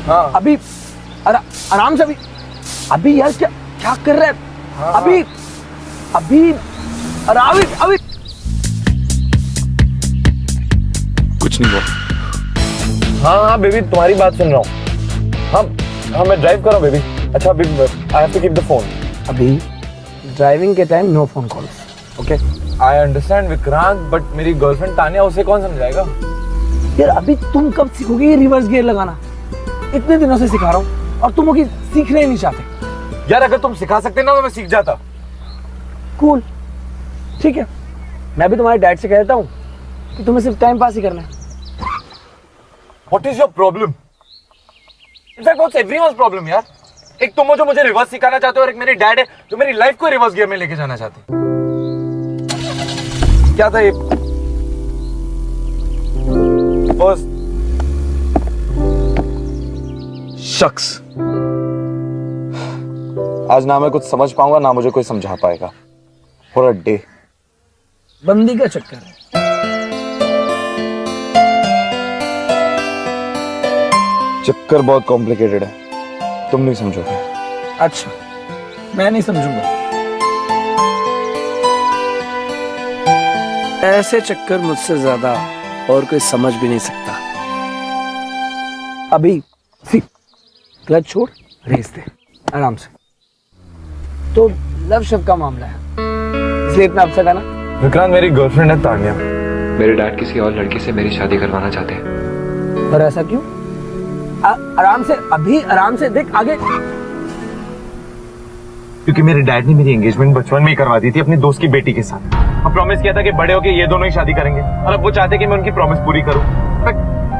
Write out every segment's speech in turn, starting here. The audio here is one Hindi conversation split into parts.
हाँ। अभी आराम से, अभी यार क्या क्या कर रहा है? हाँ। अभी अभी कुछ नहीं हुआ। हाँ बेबी, तुम्हारी बात सुन रहा हूँ। हाँ मैं ड्राइव कर रहा हूँ बेबी। अच्छा अभी I have to keep the phone. अभी ड्राइविंग के time no phone calls, okay? I understand Vikrant, but मेरी गर्लफ्रेंड तानिया, उसे कौन समझाएगा? यार अभी तुम कब सीखोगे ये रिवर्स गियर लगाना? इतने दिनों से सिखा रहा हूँ और तुम लोग सीखने ही नहीं चाहते। यार अगर तुम सिखा सकते ना तो मैं सीख जाता। कूल, ठीक है, मैं भी तुम्हारे डैड से कहता हूँ कि तुम्हें सिर्फ टाइम पास ही करना है। What is your problem? In fact, what's everyone's problem यार? एक तुम हो जो मुझे रिवर्स सिखाना चाहते हो और एक मेरे डैड है जो मेरी लाइफ को रिवर्स गियर में लेके जाना चाहते हैं। क्या था ये? फर्स्ट शख्स। आज ना मैं कुछ समझ पाऊंगा ना मुझे कोई समझा पाएगा। For a day. बंदी का चक्कर है। चक्कर बहुत कॉम्प्लिकेटेड है, तुम नहीं समझोगे। अच्छा, मैं नहीं समझूंगा। ऐसे चक्कर मुझसे ज्यादा और कोई समझ भी नहीं सकता। अभी क्लच छोड़, रेस दे आराम से। तो लव शब्द का मामला है, इसलिए इतना अपसेट है ना? विक्रांत, मेरी गर्लफ्रेंड है तानिया। मेरे डैड किसी और लड़की से मेरी शादी करवाना चाहते हैं। पर ऐसा क्यों? आराम से, अभी आराम से देख आगे। क्योंकि मेरे डैड ने मेरी एंगेजमेंट बचपन में ही करवा दी थी अपनी दोस्त की बेटी के साथ। और प्रॉमिस किया था कि बड़े होके ये दोनों ही शादी करेंगे, और अब वो चाहते कि मैं उनकी प्रॉमिस पूरी करूं।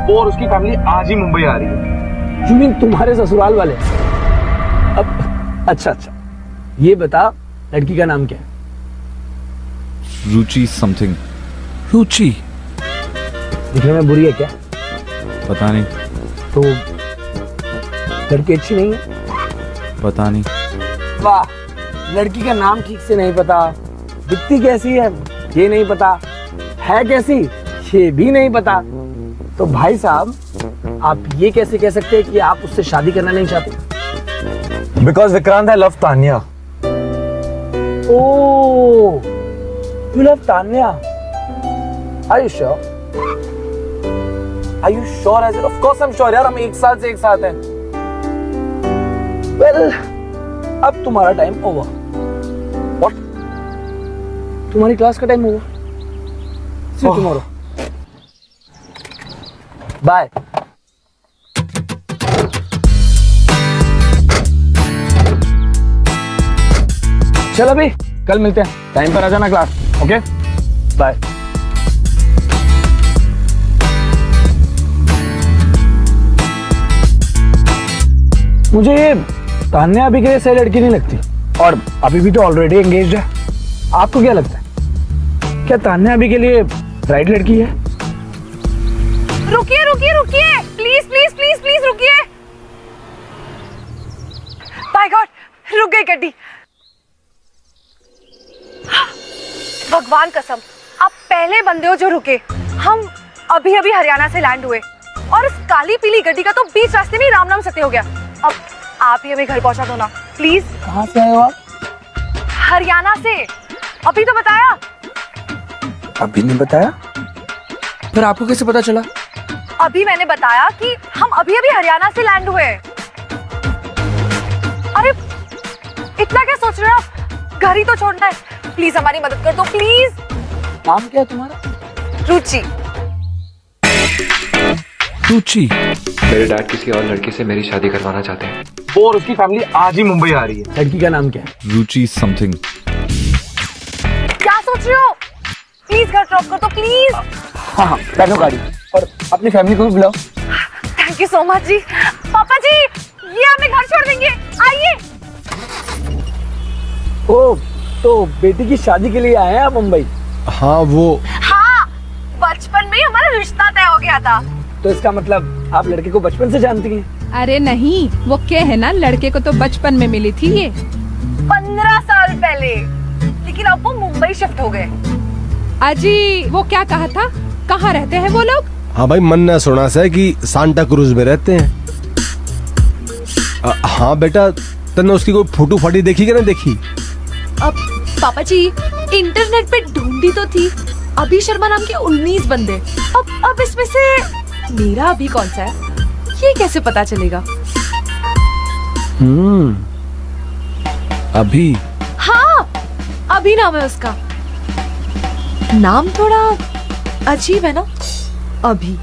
वो और उसकी फैमिली आज ही मुंबई आ रही है। यू मीन तुम्हारे ससुराल वाले? अब अच्छा, ये बता लड़की का नाम क्या है? रुचि समथिंग। रुचि? दिखने में बुरी है क्या? पता नहीं। तो लड़की अच्छी नहीं है? पता नहीं। वाह, लड़की का नाम ठीक से नहीं पता, दिखती कैसी है ये नहीं पता, है कैसी ये भी नहीं पता। तो भाई साहब, आप ये कैसे कह सकते हैं कि आप उससे शादी करना नहीं चाहते? Because Vikrant, I love Tania. Oh, you love Tanya? Are you sure? Are you sure? I said, of course I'm sure यार, हम एक साल से एक साथ हैं। Well, अब तुम्हारा टाइम ओवर। What? तुम्हारी क्लास का time over. See you tomorrow. Bye. चल अभी कल मिलते हैं, टाइम पर आ जाना क्लास, ओके? बाय। मुझे ये तान्या अभी के लिए सही लड़की नहीं लगती, और अभी भी तो ऑलरेडी एंगेज्ड है। आपको क्या लगता है, क्या तान्या अभी के लिए राइट लड़की है? रुकिए रुकिए रुकिए, प्लीज प्लीज प्लीज प्लीज रुकिए। बाय गॉड, रुक गई गड्डी। भगवान कसम, आप पहले बंदे हो जो रुके। हम अभी अभी हरियाणा से लैंड हुए और उस काली पीली गड्डी का तो बीच रास्ते में राम नाम सत्य हो गया। अब आप ही हमें घर पहुंचा दो ना प्लीज। कहाँ से आए हो आप? हरियाणा से, अभी तो बताया। अभी नहीं बताया? फिर आपको कैसे पता चला? अभी मैंने बताया कि हम अभी अभी हरियाणा से लैंड हुए। अरे इतना क्या सोच रहे हो आप? घर ही तो छोड़ना है, प्लीज हमारी मदद कर दो प्लीज। नाम क्या है तुम्हारा? रुचि। रुचि? मेरे डैड किसी और लड़की से मेरी शादी करवाना चाहते हैं। वो और उसकी फैमिली आज ही मुंबई आ रही है। लड़की का नाम क्या है? रुचि समथिंग। क्या सोच रहे हो? प्लीज घर ड्रॉप कर दो प्लीज। हाँ, बैठो गाड़ी और अपनी फैमिली को भी बुलाओ। थैंक यू सो मच जी। पापा जी, ये हमें घर छोड़ देंगे, आइए। ओ, तो बेटी की शादी के लिए आए हैं आप मुंबई? हाँ हाँ, बचपन में ही हमारा रिश्ता तय हो गया था। तो इसका मतलब आप लड़के को बचपन से जानती हैं? अरे नहीं, वो क्या है ना, लड़के को तो बचपन में मिली थी ये 15 साल पहले, लेकिन अब वो मुंबई शिफ्ट हो गए। अजी वो क्या कहा था, कहाँ रहते हैं वो लोग? हाँ भाई, मन ने सुना से कि सांता क्रूज में रहते हैं। हाँ बेटा, तन्ने उसकी कोई फोटो फाटी देखी कि नहीं देखी? अब पापा जी इंटरनेट पे ढूंढी तो थी, अभी शर्मा नाम के 19 बंदे। अब इसमें से मेरा अभी कौन सा है ये कैसे पता चलेगा? अभी? हाँ अभी नाम है उसका। नाम थोड़ा अजीब है ना, अभी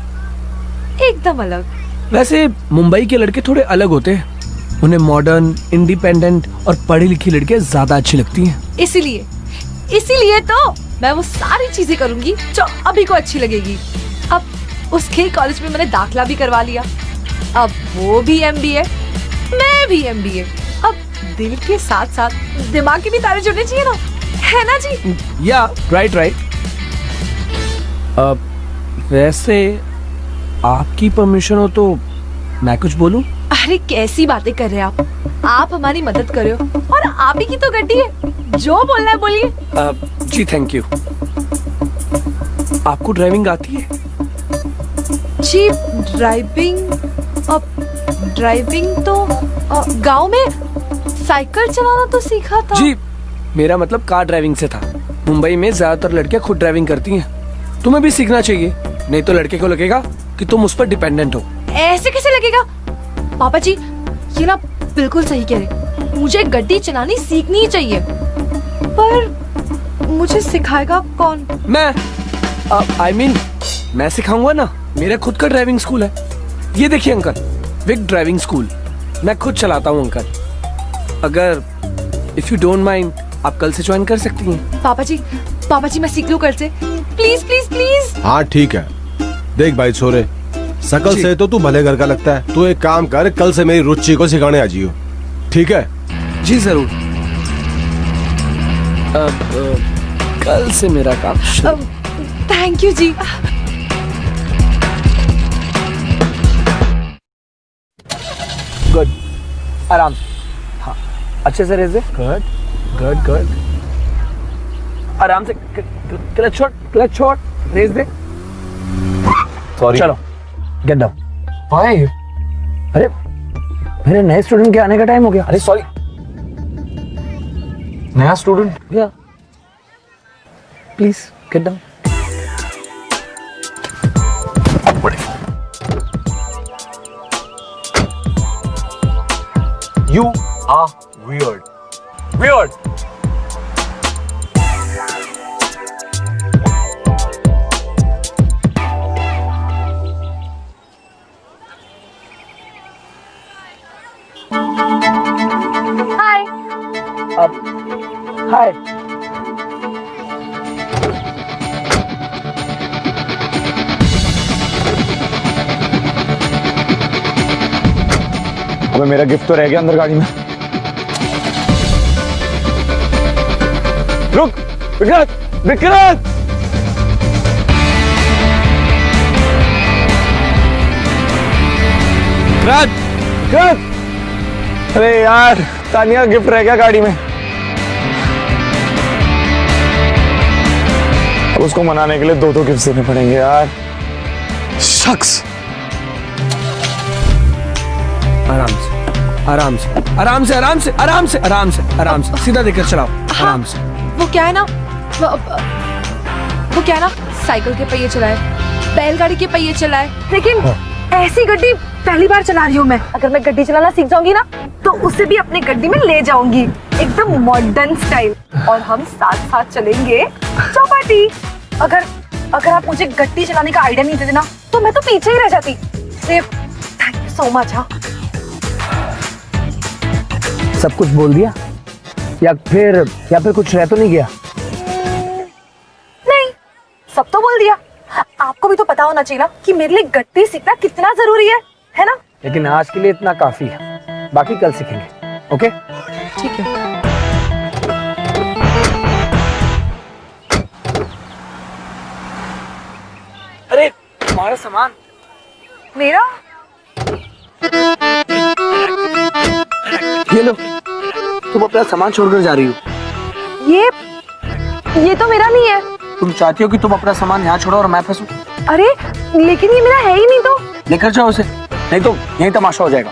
एकदम अलग। वैसे मुंबई के लड़के थोड़े अलग होते हैं, उन्हें मॉडर्न, इंडिपेंडेंट और पढ़ी लिखी लड़कियां ज्यादा अच्छी लगती हैं। इसीलिए तो मैं वो सारी चीजें करूंगी जो अभी को अच्छी लगेगी। अब उसके कॉलेज में मैंने दाखला भी करवा लिया, अब वो भी MBA, मैं भी MBA। अब दिल के साथ साथ दिमाग की भी तारे जुड़ने चाहिए ना, है ना जी? या राइट। वैसे आपकी परमिशन हो तो मैं कुछ बोलूं? अरे कैसी बातें कर रहे हैं आप हमारी मदद कर रहे हो और आप ही की तो गड्डी है, जो बोलना है बोलिए। जी थैंक यू। आपको ड्राइविंग आती है? जी ड्राइविंग तो गांव में साइकिल चलाना तो सीखा था। जी मेरा मतलब कार ड्राइविंग से था। मुंबई में ज्यादातर लड़कियां खुद ड्राइविंग करती हैं, तुम्हें भी सीखना चाहिए, नहीं तो लड़के को लगेगा कि तुम उस पर डिपेंडेंट हो। ऐसे कैसे लगेगा? पापा जी ये ना बिल्कुल सही कह रहे, मुझे गड्डी चलानी सीखनी ही चाहिए, पर मुझे सिखाएगा कौन? मैं मैं सिखाऊंगा ना, मेरा खुद का ड्राइविंग स्कूल है। ये देखिए अंकल, विग ड्राइविंग स्कूल, मैं खुद चलाता हूँ अंकल। अगर इफ यू डोंट माइंड आप कल से ज्वाइन कर सकती हैं। पापा जी मैं सीख लूं कल से, प्लीज प्लीज प्लीज। हाँ ठीक है। देख भाई छोरे, शकल से तो तू भले घर का लगता है, तू एक काम कर, कल से मेरी रुचि को सिखाने आ जियो, ठीक है? जी जरूर। कल से मेरा काम शुरू। Thank you ji. गुड, आराम से, हाँ अच्छे से रेज़ दे। गुड गुड गुड, आराम से, क्लच छोड़, रेज़ दे। सॉरी। चलो गेट डाउन। भाई अरे मेरे नए स्टूडेंट के आने का टाइम हो गया। अरे सॉरी, नया स्टूडेंट? या please get down. You are weird. Weird. हाय। हाय। अबे मेरा गिफ्ट तो रह गया अंदर गाड़ी में। रुक विक्रांत, विक्रांत! विक्रांत! अरे यार, तानिया गिफ्ट रह गया गाड़ी में। अब उसको मनाने के लिए दो गिफ्ट देने पड़ेंगे यार। शख्स। आराम से सीधा देखकर चलाओ। आराम से। वो क्या है ना, साइकिल के पहिए चलाए, बैलगाड़ी के पहिए चलाए, लेकिन ऐसी गड्डी पहली बार चला रही हूँ मैं। अगर मैं गड्डी चलाना सीख जाऊंगी ना तो उसे भी अपनी गड्डी में ले जाऊंगी, एकदम मॉडर्न स्टाइल, और हम साथ साथ चलेंगे चौपाटी। अगर आप मुझे गड्डी चलाने का आइडिया नहीं देते ना तो मैं तो पीछे ही रह जाती। Thank you so much. हाँ सब कुछ बोल दिया या फिर कुछ रह तो नहीं गया? नहीं, सब तो बोल दिया। आपको भी तो पता होना चाहिए ना कि मेरे लिए गड्डी सीखना कितना जरूरी है ना? लेकिन आज के लिए इतना काफी है, बाकी कल सीखेंगे। ओके ठीक है। अरे तुम्हारा सामान। मेरा? ये लो, तुम अपना सामान छोड़कर जा रही हो। ये तो मेरा नहीं है। तुम चाहती हो कि तुम अपना सामान यहाँ छोड़ो और मैं फंसूं? अरे लेकिन ये मेरा है ही नहीं तो। लेकर जाओ उसे, नहीं तो यही तमाशा हो जाएगा।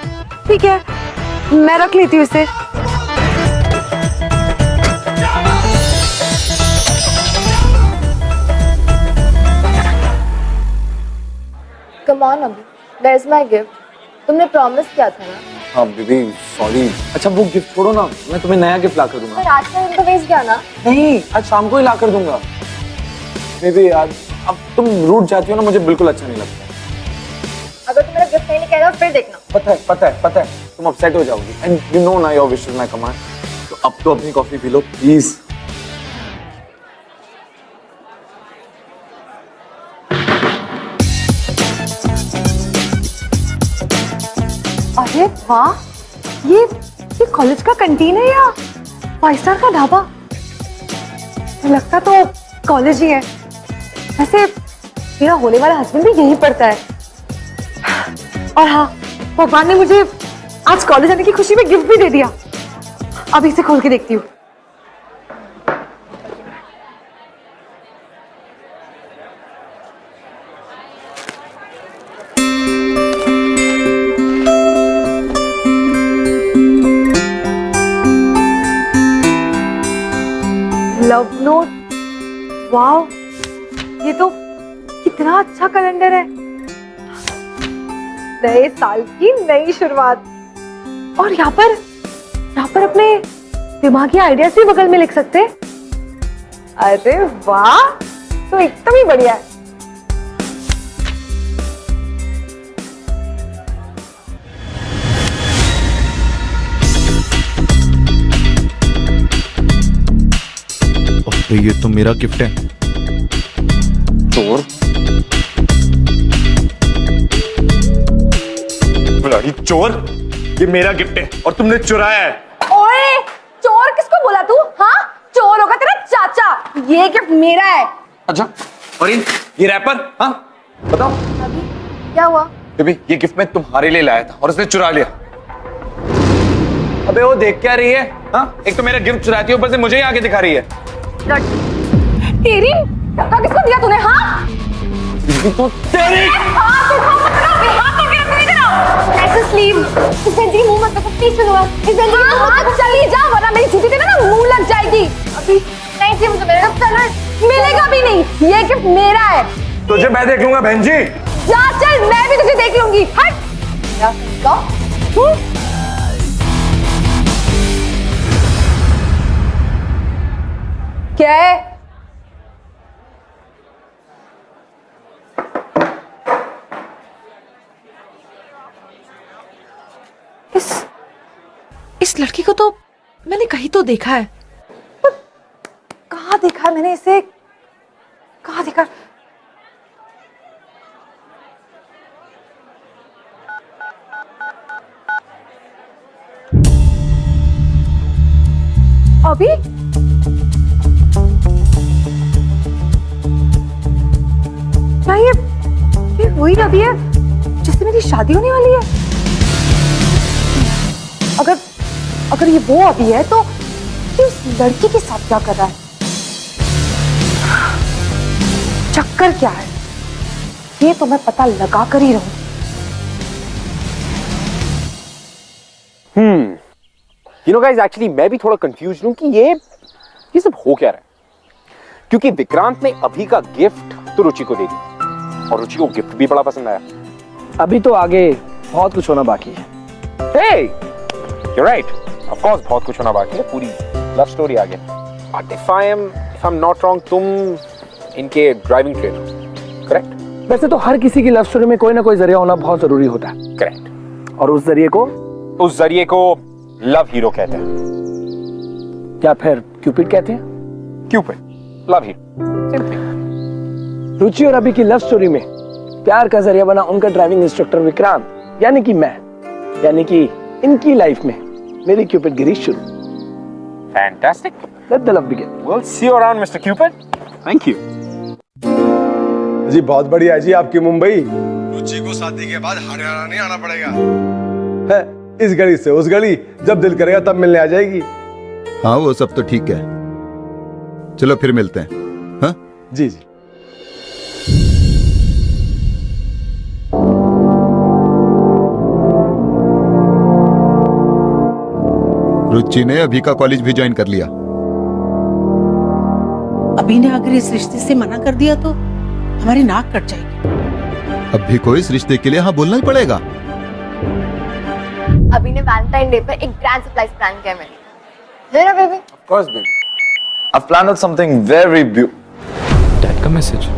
ठीक है, मैं रख लेती हूँ इसे। Come on अभी, where's my gift? तुमने प्रॉमिस किया था ना। हाँ बेबी सॉरी। अच्छा वो गिफ्ट छोड़ो ना, मैं तुम्हें नया गिफ्ट ला कर दूंगा। पर आज का दिन तो वेस्ट गया ना। नहीं, आज शाम को ही ला कर दूंगा। बेबी यार, अब तुम रूठ जाती हो ना, मुझे बिल्कुल अच्छा नहीं लगता। अगर तुम मेरा गिफ्ट नहीं लेके आएगा फिर देखना। पता है, तुम अपसेट हो जाओगी। एंड यू नो ना your wish is my command. तो अब तो अपनी कॉफी पी लो प्लीज। अरे वाह, ये कॉलेज का कैंटीन है या 5 स्टार का ढाबा? लगता तो कॉलेज ही है। वैसे मेरा होने वाला हस्बैंड भी यहीं पढ़ता है। और हाँ, भगवान ने मुझे आज कॉलेज आने की खुशी में गिफ्ट भी दे दिया। अब इसे खोल के देखती हूँ। लव नोट, वाओ, ये तो कितना अच्छा कैलेंडर है। नए साल की नई शुरुआत। और यहाँ पर अपने दिमागी आइडियाज भी बगल में लिख सकते हैं। अरे वाह, तो एकदम ही बढ़िया है। तो ये तो मेरा गिफ्ट है। चोर, ब्लडी चोर, ये मेरा गिफ्ट है और तुमने चुराया है। ओए, चोर किसको बोला तू? हाँ, चोर होगा तेरा चाचा। ये गिफ्ट मेरा है। अच्छा, और ये रैपर, हाँ बताओ। अभी क्या हुआ? बेबी ये गिफ्ट मैं तुम्हारे लिए लाया था और उसने चुरा लिया। अबे वो देख क्या रही है? हाँ, एक तो मेरा गिफ्ट चुराती है, ऊपर से मुझे ही आगे दिखा रही है। तेरी धक्का किसको दिया तूने? हाँ, तो तेरी हाथ उठाओ मत करो, हाथ उठा के नहीं देना। ऐसे स्लीव, इस बेंजी मुंह मत रखो, प्लीज सुनो। इस बेंजी हाथ चली जा, वरना मेरी जूती देना ना मुंह लग जाएगी। अभी नहीं थी मुझे, मेरा चलो मिलेगा भी नहीं। ये गिफ्ट मेरा है। तुझे मैं देख लूंगा बहन जी। जा चल, मैं भी तुझे देख लूंगी। हट। क्या कहो? क्या है? इस लड़की को तो मैंने कहीं तो देखा है। कहाँ देखा है मैंने इसे? कहाँ देखा? अभी क्या ये वही अभी है जिससे मेरी शादी होने वाली है? अगर ये वो अभी है तो इस लड़की के साथ क्या कर रहा है? चक्कर क्या है ये तो मैं पता लगा कर ही रहूं। You know guys, actually मैं भी थोड़ा कंफ्यूज हूं कि ये सब हो क्या रहा है, क्योंकि विक्रांत ने अभी का गिफ्ट तो रुचि को दे दिया और रुचि को गिफ्ट भी बड़ा पसंद आया। अभी तो आगे बहुत कुछ होना बाकी है। Hey, you're right. Of course बहुत कुछ होना बाकी है, पूरी लव स्टोरी आगे। But if I'm not wrong, तुम इनके ड्राइविंग ट्रेनर, करेक्ट? वैसे तो हर किसी की लव स्टोरी में कोई ना कोई जरिया होना बहुत जरूरी होता है। करेक्ट। और उस जरिए को लव हीरो कहते हैं, या फिर क्यूपिड कहते हैं। क्यूपिड, लव हीरो, रुचि और अभी की लव स्टोरी में प्यार का जरिया बना उनका ड्राइविंग इंस्ट्रक्टर विक्रांत, यानी कि मैं, यानी कि इनकी लाइफ में मेरी क्यूपिड गिरी शुरू। Fantastic. Let the love begin. We'll see you around, Mr. Cupid. Thank you. जी बहुत बढ़िया जी आपकी मुंबई। रुचि को शादी के बाद हरियाणा नहीं आना पड़ेगा है, इस गली से उस गली, जब दिल करेगा तब मिलने आ जाएगी। हाँ वो सब तो ठीक है, चलो फिर मिलते हैं। हाँ जी जी। रुचि ने अभी का कॉलेज भी ज्वाइन कर लिया। अभी ने अगर इस रिश्ते से मना कर दिया तो हमारी नाक कट जाएगी। अब भी कोई इस रिश्ते के लिए हाँ बोलना ही पड़ेगा। अभी ने वैलेंटाइन डे पर एक ग्रैंड सरप्राइज प्लान किया है मेरे लिए। Baby? Of course, baby. I've planned out something very beautiful. Dad का message.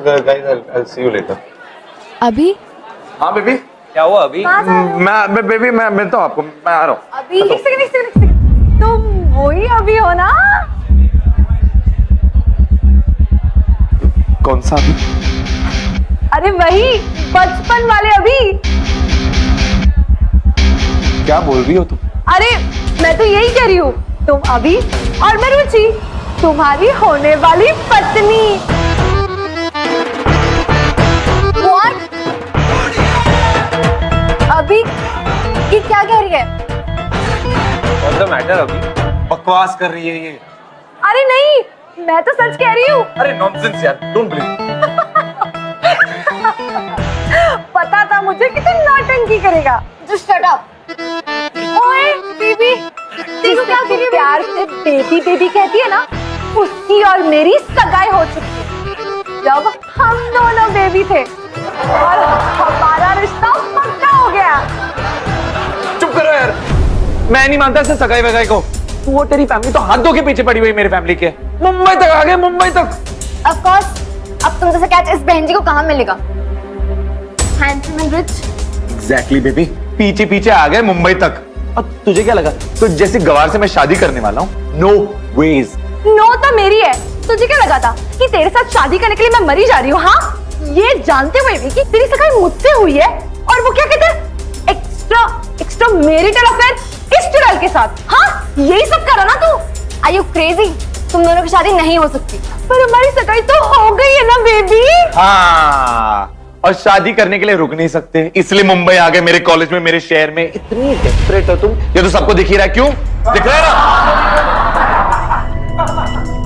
Guys, I'll see you later. अभी? हाँ बेबी, क्या हुआ अभी? बेबी मैं मिलता हूँ आपको, मैं आ रहा हूँ। अभी एक सेकंड तुम वही अभी हो ना? कौन सा? अरे वही बचपन वाले अभी। क्या बोल रही हो तुम? अरे मैं तो यही कह रही हूँ, तुम अभी और मैं रुचि, तुम्हारी होने वाली पत्नी। What? अभी ये क्या कह रही है? What's the matter अभी? बकवास कर रही है ये। अरे नहीं, मैं तो सच कह रही हूँ। अरे नॉनसेंस यार, डोंट बिलीव। पता था मुझे कि तू नौटंकी करेगा। Just shut up. ओए बेबी, जिससे तू प्यार से बेबी बेबी कहती है ना, उसकी और मेरी सगाई हो चुकी है। जब हम दोनों बेबी थे और हमारा रिश्ता पक्का हो गया। चुप करो यार, मैं नहीं मानता इसे सगाई वगाई को। तू वो तेरी फैमिली तो हाथ धो के पीछे पड़ी हुई मेरी फैमिली के। मुंबई तक आ गए, मुंबई तक। Of course, अब तुम जैसे कैच इस बहन जी को कहाँ मिलेगा? Handsome and rich. Exactly baby, पीछे पीछे आ गए मुंबई तक। और तुझे क्या लगा तो जैसे गवार से मैं शादी करने वाला हूँ? No ways. नो तो मेरी है। तुझे क्या लगा था कि तेरे साथ शादी करने के लिए मैं मरी जा रही हूँ? हाँ, ये जानते हुए भी कि तेरी सगाई मुझसे हुई है और वो क्या कहते हैं, एक्स्ट्रा मैरिटल अफेयर इस चुड़ैल के साथ। हाँ, यही सब करा ना तू? Are you crazy? तुम दोनों की शादी नहीं हो सकती। पर हमारी सगाई तो हो गई है ना बेबी। हाँ, और शादी करने के लिए रुक नहीं सकते, इसलिए मुंबई आ गए मेरे कॉलेज में, मेरे शहर में। इतनी डेस्परेट हो तुम, ये तो सबको दिख ही रहा है। क्यों दिख रहा है ना?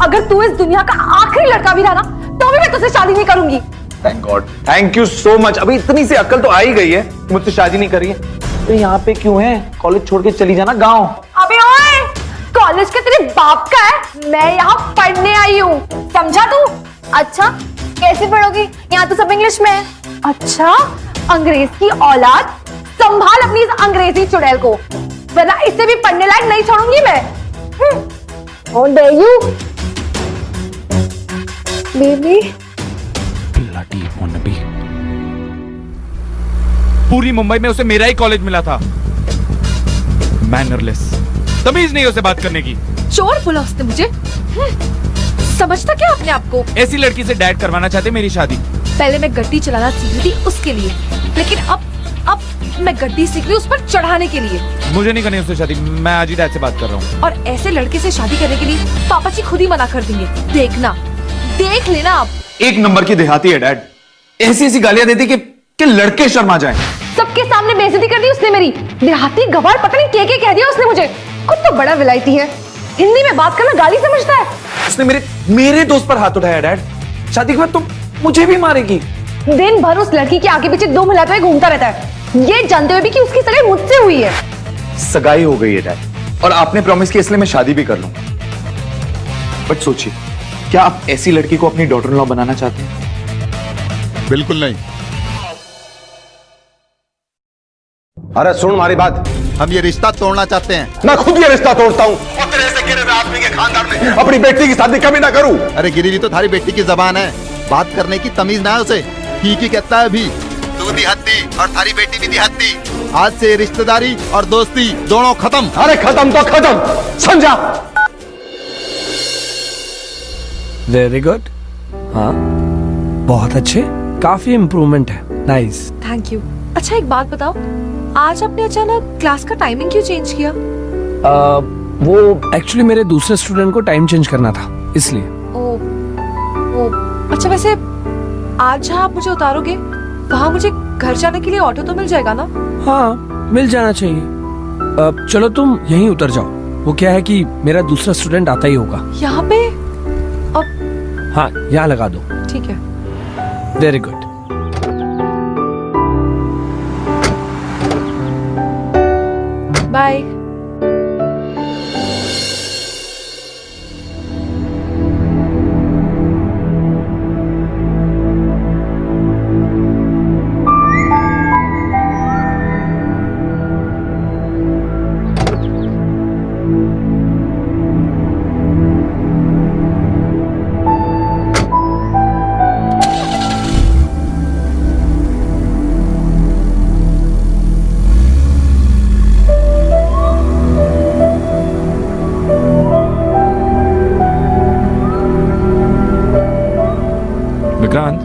अगर तू इस दुनिया का आखिरी लड़का भी रहा ना, तो भी मैं तुझसे शादी नहीं करूंगी। Thank God, thank you so much. अभी इतनी सी अक्ल तो आ ही गई है, मुझसे शादी नहीं करी है तो यहाँ पे क्यों है? कॉलेज छोड़ के चली जाना गाँव। अबे ओए, कॉलेज के तेरे बाप का है, मैं यहाँ पढ़ने आई हूँ, समझा तू? अच्छा, कैसे पढ़ोगी? यहाँ तो सब इंग्लिश में है। अच्छा, अंग्रेज की औलाद, संभाल अपनी इस अंग्रेजी चुड़ैल को, वरना इसे भी पढ़ने लायक नहीं छोड़ूंगी मैं। How dare you? Baby, bloody wannabe। पूरी मुंबई में उसे मेरा ही कॉलेज मिला था। मैनरलेस, तमीज नहीं उसे बात करने की। चोर बोला उसने मुझे। समझता क्या अपने आप को? ऐसी लड़की से डैड करवाना चाहते मेरी शादी। पहले मैं गड्डी चलाना सीख रही थी उसके लिए, लेकिन अब मैं गड्डी सीख रही हूँ उस पर चढ़ाने के लिए। मुझे नहीं करनी उससे शादी, मैं आज ही डैड से बात कर रहा हूँ। और ऐसे लड़के से शादी करने के लिए पापा जी खुद ही मना कर देंगे। देखना, देख लेना आप। एक नंबर की देहाती है डैड, ऐसी ऐसी गालियां देती कि लड़के शर्मा जाएं। सबके सामने बेइज्जती कर दी उसने मेरी। देहाती गवार पता नहीं क्या कह दिया उसने मुझे। खुद तो बड़ा विलायती है, हिंदी में बात करना गाली समझता है। उसने मेरे दोस्त पर हाथ उठाया डैड। शादी के बाद तुम मुझे भी मारेगी। दिन भर उस लड़की के आगे पीछे दो मिलाते हुए घूमता रहता है, ये जानते हुए भी कि उसकी सगाई मुझसे हुई है। सगाई हो गई है डैड, और आपने प्रॉमिस किया इसलिए मैं शादी भी कर लूंगा। बट सोचिए, क्या आप ऐसी लड़की को अपनी डॉटर इन लॉ बनाना चाहते हैं? बिल्कुल नहीं। अरे सुन हमारी बात, हम ये रिश्ता तोड़ना चाहते हैं। मैं खुद ये रिश्ता तोड़ता हूँ और तेरे ऐसे गिरे हुए आदमी के खानदान में अपनी बेटी की शादी कभी ना करूँ। अरे गिरी जी तो थारी बेटी की जबान है, बात करने की तमीज ना है उसे। ठीक ही कहता है अभी। तू दिहाती और थारी बेटी भी दिहाती। आज से रिश्तेदारी और दोस्ती दोनों खत्म। अरे खत्म तो खत्म, समझा? Very good. हाँ, बहुत अच्छे, काफी इम्प्रूवमेंट है। नाइस। Thank you. अच्छा एक बात बताओ, आज आपने अचानक क्लास का टाइमिंग क्यों चेंज किया? वो एक्चुअली मेरे दूसरे स्टूडेंट को टाइम चेंज करना था, इसलिए। ओ, अच्छा वैसे आज जहाँ आप मुझे उतारोगे वहाँ मुझे घर जाने के लिए ऑटो तो मिल जाएगा ना? हाँ, मिल जाना चाहिए। चलो तुम यहीं उतर जाओ। वो क्या है कि मेरा दूसरा स्टूडेंट आता ही होगा। यहाँ पे? हाँ, यहाँ लगा दो। ठीक है। Very good. बाय। विक्रांत,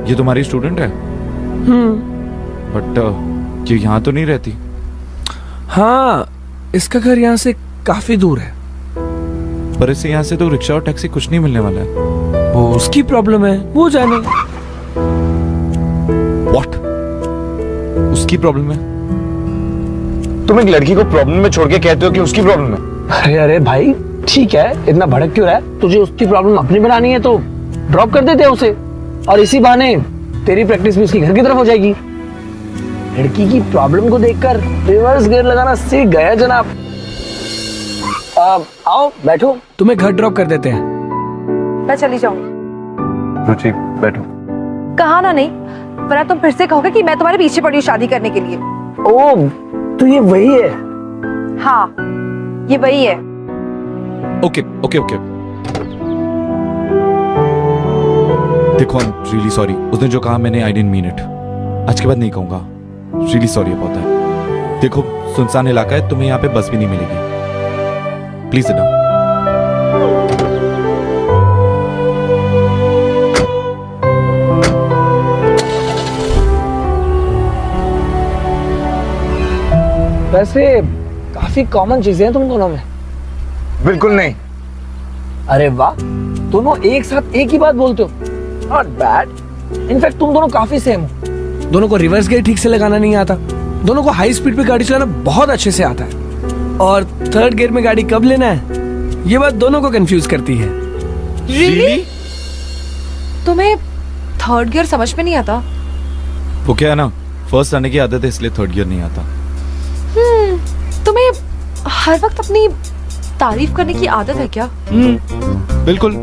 ये तुम्हारी स्टूडेंट है? बट ये यहाँ तो नहीं रहती। हाँ, इसका घर यहाँ से काफी दूर है। पर इससे यहाँ से तो रिक्शा और टैक्सी कुछ नहीं मिलने वाला है। वो उसकी प्रॉब्लम है, वो जाने। What? उसकी प्रॉब्लम है? तुम एक लड़की को प्रॉब्लम में छोड़ के कहते हो कि उसकी प्रॉब्लम है। अरे अरे भाई, ठीक है, इतना भड़क क्यों रहा है? तुझे उसकी प्रॉब्लम अपनी बनानी है तो ड्रॉप कर देते हैं उसे, और इसी बहाने तेरी प्रैक्टिस भी उसकी घर की तरफ हो जाएगी। लड़की की प्रॉब्लम को देखकर रिवर्स गियर लगाना सीख गया जनाब। आओ बैठो, तुम्हें घर ड्रॉप कर देते हैं। मैं चली जाऊंगी। रुचि बैठो। कहा ना नहीं, वरना तुम फिर से कहोगे कि मैं तुम्हारे पीछे पड़ी हूँ शादी करने के लिए। ओह, तो ये वही है? हाँ, ये वही है। Okay okay okay. देखो, आई एम रियली सॉरी। उसने जो कहा मैंने आई डिडंट मीन इट। आज के बाद नहीं कहूंगा। Really sorry about that. देखो, सुनसान इलाका है, तुम्हें यहाँ पे बस भी नहीं मिलेगी। Please sit down. वैसे काफी कॉमन चीजें हैं तुम दोनों में। बिल्कुल नहीं। अरे वाह, दोनों एक साथ एक ही बात बोलते हो। Not bad. इनफैक्ट तुम दोनों काफी सेम हो। दोनों को रिवर्स गियर ठीक से लगाना नहीं आता, दोनों को हाई स्पीड पे गाड़ी चलाना बहुत अच्छे से आता है, और थर्ड गियर में गाड़ी कब लेना है ये बात दोनों को कंफ्यूज करती है। Really? तुम्हें थर्ड गियर समझ में नहीं आता? वो क्या है ना, फर्स्ट आने की आदत है, इसलिए थर्ड गियर नहीं आता। तुम्हें हर वक्त अपनी तारीफ करने की आदत है क्या? बिल्कुल,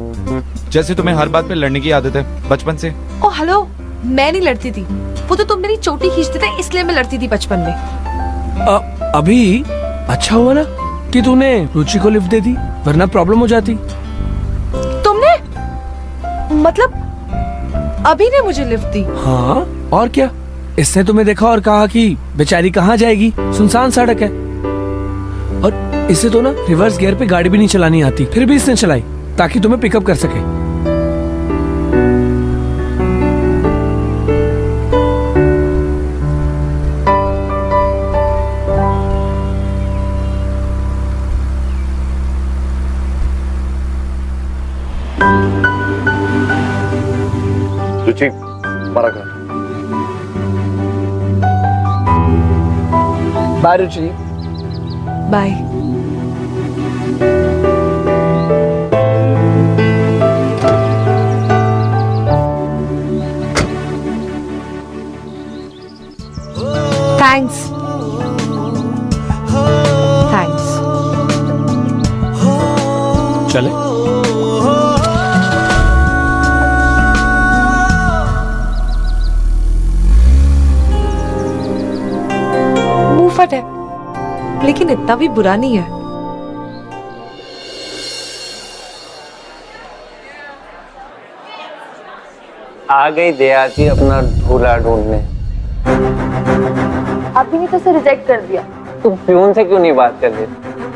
जैसे तुम्हें हर बात पे लड़ने की आदत है बचपन से। ओ हेलो, मैं नहीं लड़ती थी, वो तो तुम मेरी चोटी खींचते थे इसलिए मैं लड़ती थी बचपन में। अभी अच्छा हुआ ना कि तूने रुचि को लिफ्ट दे दी, वरना प्रॉब्लम हो जाती। तुमने? मतलब अभी ने मुझे लिफ्ट दी? हाँ, और क्या। इसने तुम्हें देखा और कहा कि बेचारी कहाँ जाएगी, सुनसान सड़क है। और इसे तो ना रिवर्स गियर पे गाड़ी भी नहीं चलानी आती, फिर भी इसने चलाई ताकि तुम्हें पिकअप कर सके। रुचि, मारा कर। बाय रुचि। बाय। थैंक्स। थैंक्स। चले। मुंह फट है, लेकिन इतना भी बुरा नहीं है। आ गई देहाती अपना ढूला ढूंढने। अभी ने तो उसे रिजेक्ट कर दिया। तुम प्यून से क्यों नहीं बात कर रही,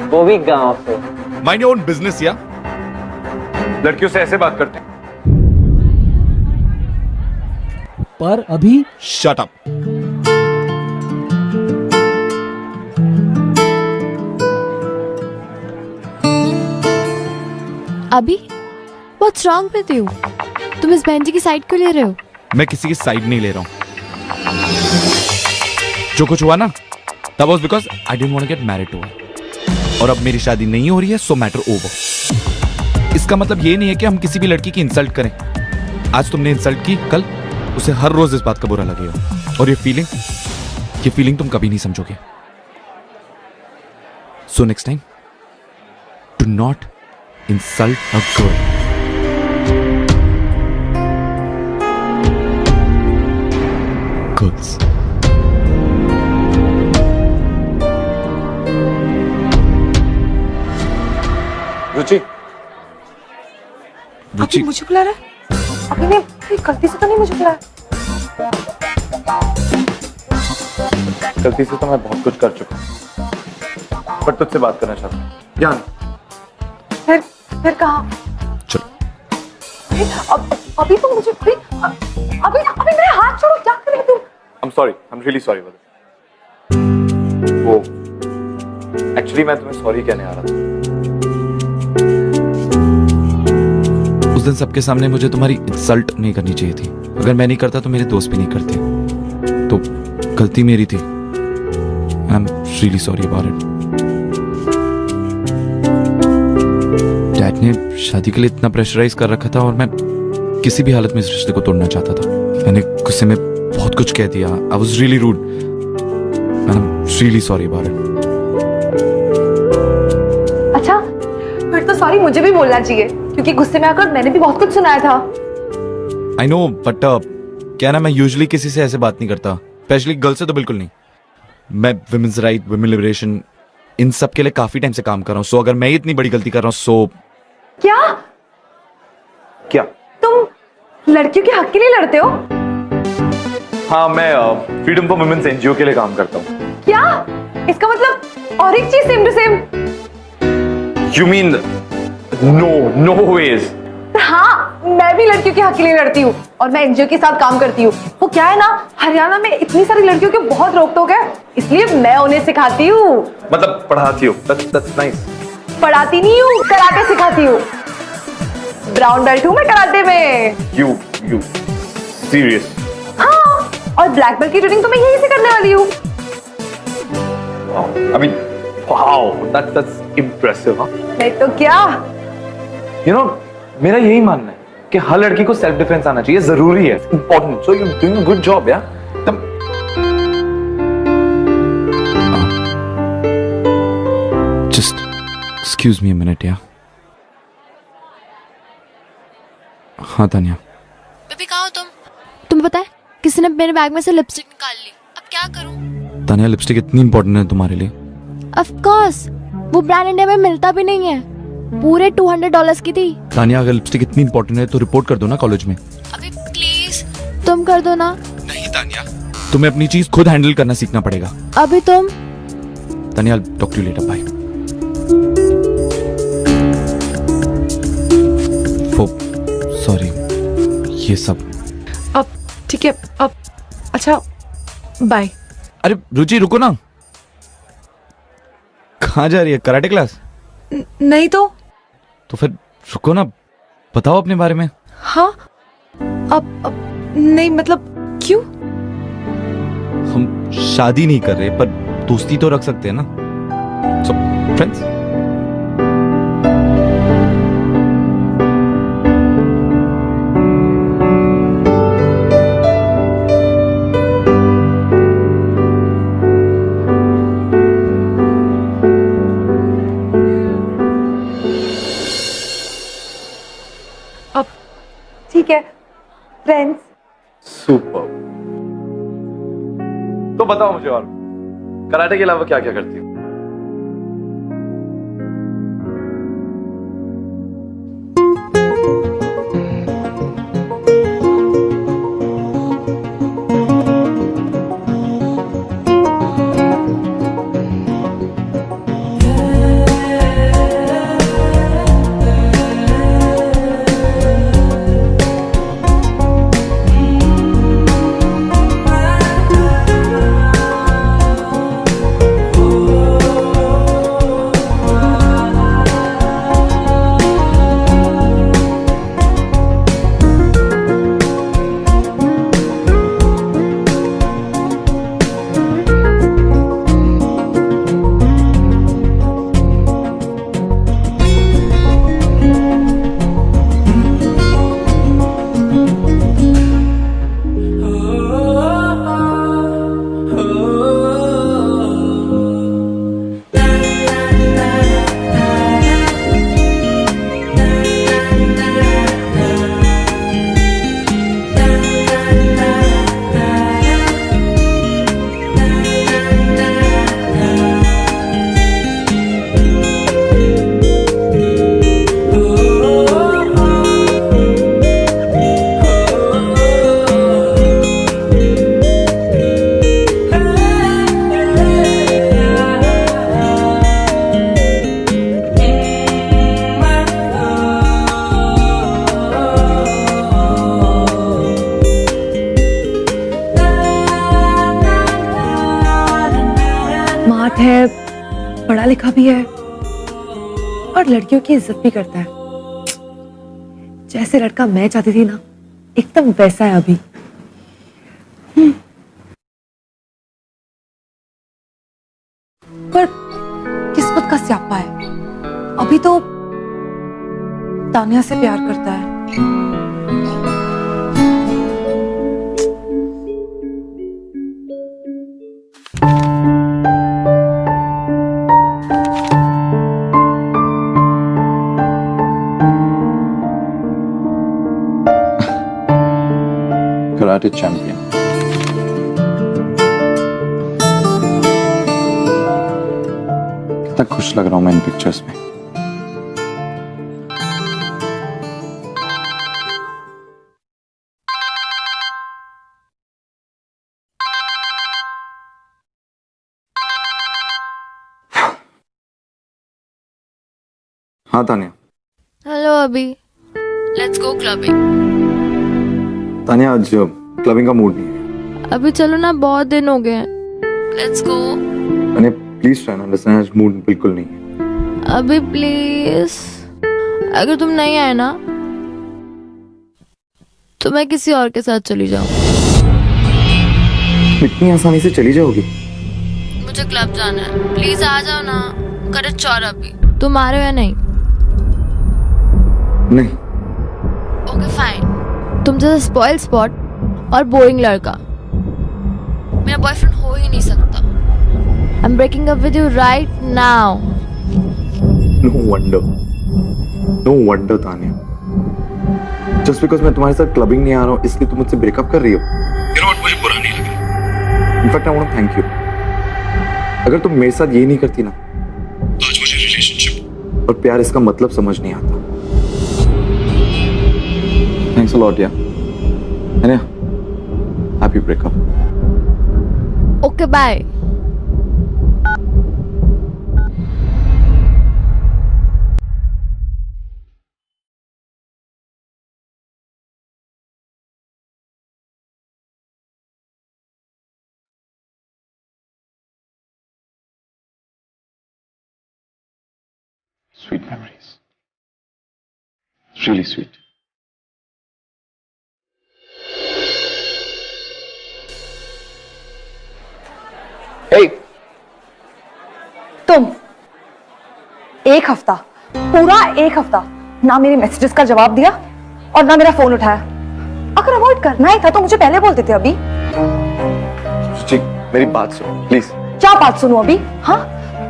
वो भी गांव से? माइंड योर ओन बिजनेस या। लड़कियों से ऐसे बात करते हैं। पर अभी शट अप। अभी व्हाट्स रॉन्ग विद यू? तुम इस बहन जी की साइड क्यों ले रहे हो? मैं किसी की साइड नहीं ले रहा हूं। जो कुछ हुआ ना, That was because I didn't want to get married to her. और अब मेरी शादी नहीं हो रही है, so matter over. इसका मतलब ये नहीं है कि हम किसी भी लड़की की इंसल्ट करें. आज तुमने इंसल्ट की, कल उसे हर रोज इस बात का बुरा लगेगा. और ये फीलिंग तुम कभी नहीं समझोगे. So next time, do not insult a girl. Girls. रुचि, अभी मुझे बुला रहा है? अभी ने गलती से तो नहीं मुझे बुलाया? गलती से तो मैं बहुत कुछ कर चुका हूं, पर तुझसे बात करना चाहता हूँ. जान. फिर कहाँ? चलो. अभी तुम मुझे अभी मेरे हाथ छोड़ो, क्या कर रहे हो तुम? I'm sorry. I'm really sorry brother. वो एक्चुअली मैं तुम्हें सॉरी कहने आ रहा था. उस दिन सबके सामने मुझे तुम्हारी इंसल्ट नहीं करनी चाहिए थी. अगर मैं नहीं करता तो मेरे दोस्त भी नहीं करते. तो गलती मेरी थी. I'm really sorry about it. Dad ने शादी के लिए इतना प्रेशराइज कर रखा था और मैं किसी भी हालत में इस रिश्ते को तोड़ना चाहता था. मैंने गुस्से में बहुत कुछ कह दिया. I was really rude. And I'm really sorry about it. अच्छा, फिर तो सॉरी मुझे भी बोलना चाहिए, क्योंकि गुस्से में आकर मैंने भी बहुत कुछ सुनाया था. I know, but क्या ना, मैं यूजुअली किसी से ऐसे बात नहीं करता, स्पेशली गर्ल से तो बिल्कुल नहीं. मैं विमेंस राइट, विमेन लिबरेशन, इन सब के लिए काफी टाइम से काम कर रहा हूँ. सो अगर मैं इतनी बड़ी गलती कर रहा हूँ, सो क्या तुम लड़कियों के हक के लिए लड़ते हो? हाँ, मैं फ्रीडम फॉर वुमेन्स एनजीओ के लिए काम करता हूँ. क्या? इसका मतलब और एक चीज same to same. You mean no ways. हाँ, मैं भी लड़कियों के हक के लिए लड़ती हूँ और मैं एनजीओ के साथ काम करती हूँ. वो क्या है ना, हरियाणा में इतनी सारी लड़कियों के बहुत रोक टोक है, इसलिए मैं उन्हें सिखाती हूँ. मतलब पढ़ाती हूँ. That's nice. पढ़ाती नहीं हूँ, कराटे सिखाती हूँ. ब्राउन बेल्ट हूँ मैं कराटे में. You serious? हाँ, और ब्लैक बेल्ट की ट्रेनिंग तो मैं यहीं से करने वाली हूँ. I mean, wow, that's impressive, huh? नहीं तो क्या? You know, मेरा यही मानना है कि हर लड़की को सेल्फ डिफेंस आना चाहिए, जरूरी है, important. So you're doing a good job, yeah? just excuse me a minute, yeah? हाँ तानिया. बेबी कहाँ हो तुम? तुम्हें पता है किसी ने मेरे बैग में से लिपस्टिक निकाल ली. अब क्या करूं? तानिया, लिपस्टिक इतनी इंपॉर्टेंट है तुम्हारे लिए? ऑफ कोर्स, वो ब्रांड इंडिया में मिलता भी नहीं है. पूरे $200 की थी. तानिया, अगर लिपस्टिक इतनी इंपॉर्टेंट है तो रिपोर्ट कर दो ना कॉलेज में. अभी प्लीज तुम कर दो ना. नहीं तानिया, तुम्हें अपनी चीज खुद हैंडल करना सीखना पड़ेगा. अभी तुम. Tania, talk to you later. Bye. Sorry ये सब. अब ठीक है. अब अच्छा, बाय. अरे रुचि, रुको ना. कहाँ जा रही है? Karate class? नहीं तो फिर रुको ना, बताओ अपने बारे में. हाँ, अब नहीं, मतलब क्यों? हम शादी नहीं कर रहे, पर दोस्ती तो रख सकते हैं ना. So friends. ठीक है, फ्रेंड्स. सुपर. तो बताओ मुझे, और कराटे के अलावा क्या क्या करती हो? स्मार्ट है, पढ़ा लिखा भी है और लड़कियों की इज्जत भी करता है। जैसे लड़का मैं चाहती थी ना, एकदम वैसा है अभी। पर किस्मत का स्यापा है, अभी तो तानिया से प्यार करता है। Karate champion. कितना खुश लग रहा हूं मैं इन पिक्चर्स में। हाँ तानिया। हेलो अभी, लेट्स गो क्लबिंग। तानिया आज क्लबिंग का मूड नहीं है। अभी चलो ना, बहुत दिन हो गए। Let's go. Tania please try ना अंडरस्टैंड, आज मूड बिल्कुल नहीं है। अभी प्लीज, अगर तुम नहीं आए ना तो मैं किसी और के साथ चली जाऊं। इतनी आसानी से चली जाओगी? मुझे क्लब जाना है, प्लीज आ जाओ ना। करे चौर अभी। तुम आ रहे हो या नहीं? नहीं। Okay fine. तुम जैसा स्पॉइल स्पॉट और बोरिंग लड़का मेरा बॉयफ्रेंड हो ही नहीं सकता। I am breaking up with you right now. No wonder Tania, just because मैं तुम्हारे साथ क्लबिंग नहीं आ रहा हूँ इसलिए तुम मुझसे ब्रेकअप कर रही हो? मुझे बुरा नहीं लग रहा। In fact I want to thank you. अगर तुम मेरे साथ ये नहीं करती ना तो आज मुझे रिलेशनशिप और प्यार इसका मतलब समझ नहीं आता। थैंक्स अ लॉट यार। Tania, happy breakup. Okay bye. Sweet memories. Really sweet. Hey. तुम एक हफ्ता, पूरा एक हफ्ता ना मेरे मैसेजेस का जवाब दिया और ना मेरा फोन उठाया। अगर अवॉइड करना ही था तो मुझे पहले बोल देते अभी। ठीक, मेरी बात सुनो प्लीज। क्या बात सुनो अभी? हाँ,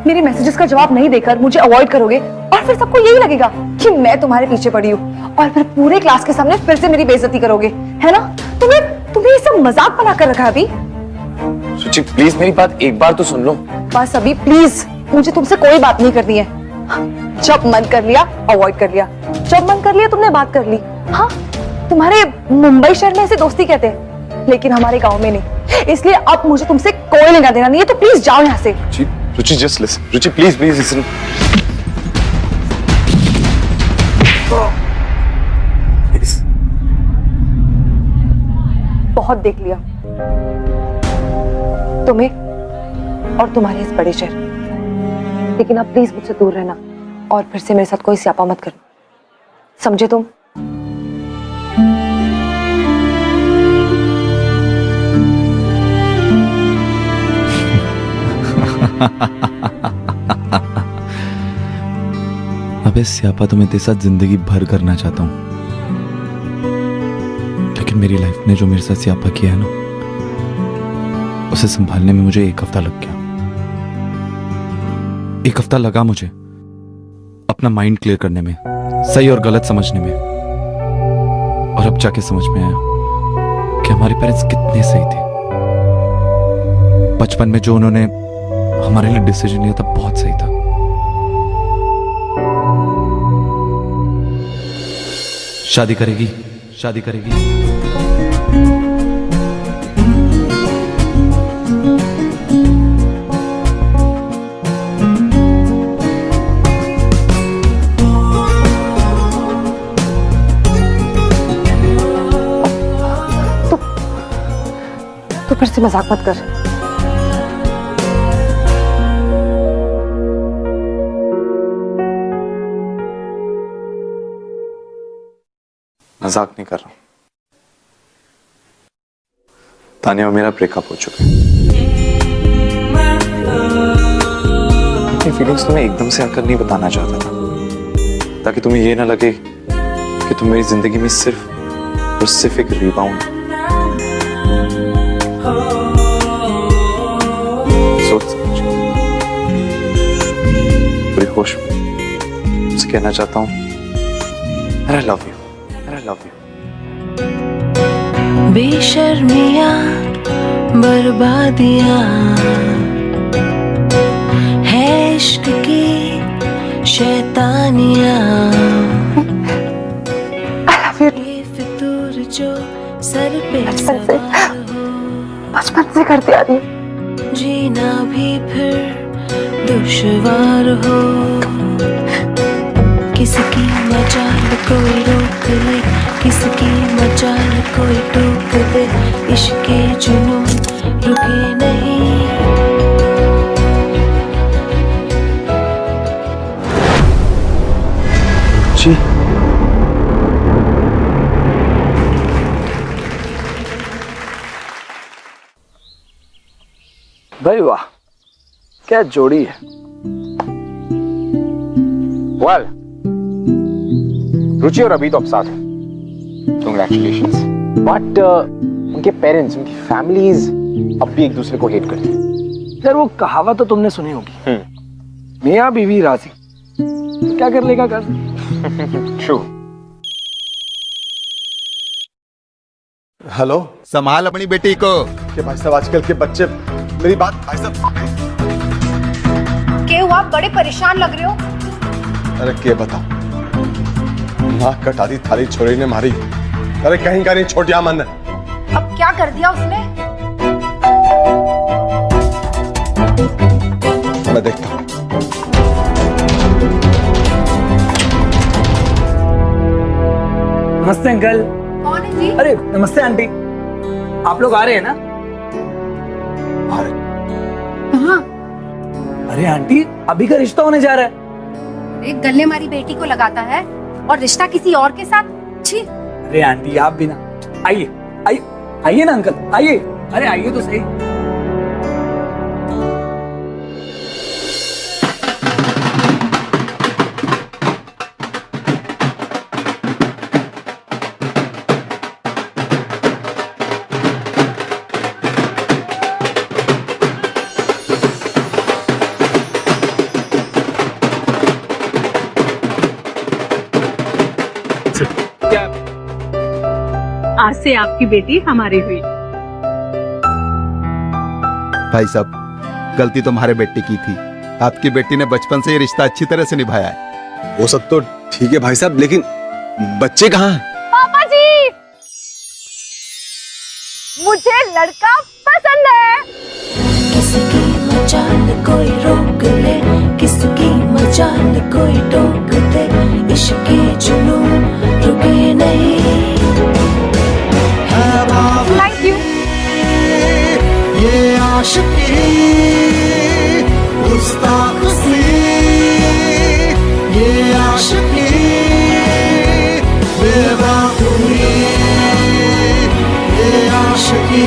मेरे मैसेजेस का जवाब नहीं देकर मुझे अवॉइड करोगे और फिर सबको यही लगेगा कि मैं तुम्हारे पीछे पड़ी हूँ और फिर पूरे क्लास के सामने फिर से मेरी बेइज्जती करोगे, है ना? तुम्हें ये सब मजाक बना कर रखा है अभी। सुचि प्लीज मेरी बात एक बार तो सुन लो। बस अभी प्लीज, मुझे तुमसे कोई बात नहीं करनी है। जब मन कर लिया अवॉइड कर लिया, जब मन कर लिया तुमने बात कर ली। हाँ, तुम्हारे मुंबई शहर में ऐसे दोस्ती कहते हैं, लेकिन हमारे गांव में नहीं। इसलिए अब मुझे तुमसे कोई लेना देना नहीं है, तो प्लीज जाओ यहाँ से। Ruchi just listen. Ruchi please listen. बहुत देख लिया तुम्हें और तुम्हारे इस बड़े शहर, लेकिन अब प्लीज मुझसे दूर रहना और फिर से मेरे साथ कोई स्यापा मत करना, समझे तुम? अबे स्यापा तो मैं तेरे साथ जिंदगी भर करना चाहता हूँ, लेकिन मेरी लाइफ ने जो मेरे साथ स्यापा किया है ना, उसे संभालने में मुझे एक हफ्ता लग गया। एक हफ्ता लगा मुझे अपना माइंड क्लियर करने में, सही और गलत समझने में, और अब जाके समझ में आया कि हमारे पेरेंट्स कितने सही थे। बचपन में जो उन्होंने हमारे लिए डिसीजन लिया था बहुत सही था। शादी करेगी, शादी करेगी। तो फिर से मजाक मत कर। मजाक नहीं कर रहा हूं। तानिया और मेरा ब्रेकअप हो चुका है। अपनी फीलिंग्स तुम्हें एकदम से आकर नहीं बताना चाहता था, ताकि तुम्हें ये ना लगे कि तुम मेरी जिंदगी में सिर्फ एक रिबाउंड। सोच समझ पूरी होश में उसे कहना चाहता हूं, I love you, I love you। बेशर्मियां बर्बादियां है इश्क की शैतानियां। ये फितूर जो सर पे बचपन से करती आ रही हूँ। जीना भी फिर दुश्वार हो। किसकी मजाल कोई रोक ले, किसकी मजाल कोई टोक दे, इश्क के जुनून रुके नहीं। जी भाई वाह, क्या जोड़ी है। वेल, रुचि और अभी तो अब साथ हैं। Congratulations। बट उनके पेरेंट्स, उनकी फैमिलीज अब भी एक दूसरे को हेट करती हैं। यार वो कहावत तो तुमने सुनी होगी, मियाँ बीवी राजी, क्या कर लेगा कर। ट्रू। हेलो, संभाल अपनी बेटी को। कि भाई साहब आजकल के बच्चे, मेरी बात भाई साहब। क्या हुआ, आप बड़े परेशान लग रहे हो। अरे के बताओ, नाक कटा दी थाली छोरी ने मारी। अरे कहीं का नहीं छोटिया मन। अब क्या कर दिया उसने। मैं देखता हूँ। नमस्ते अंकल। कौन है जी। अरे नमस्ते आंटी, आप लोग आ रहे हैं ना। कहाँ। अरे आंटी, अभी का रिश्ता होने जा रहा है। एक गले मारी बेटी को लगाता है और रिश्ता किसी और के साथ। छी। अरे आंटी आप भी ना, आइए आइए आइए ना अंकल, आइए। अरे आइए तो सही। आज से आपकी बेटी हमारी हुई। भाई साहब, गलती तुम्हारे बेटे की थी। आपकी बेटी ने बचपन से ये रिश्ता अच्छी तरह से निभाया है। वो सब तो ठीक है भाई साहब, लेकिन बच्चे कहाँ हैं? पापा जी, मुझे लड़का पसंद है। किसकी मजाल कोई रोक ले, किसकी मजाल कोई टोक दे, इश्क के जुनून रुके नहीं। Thank you. ये आशिकी गुस्ताख सी, ये आशिकी बेवकूफी, ये आशिकी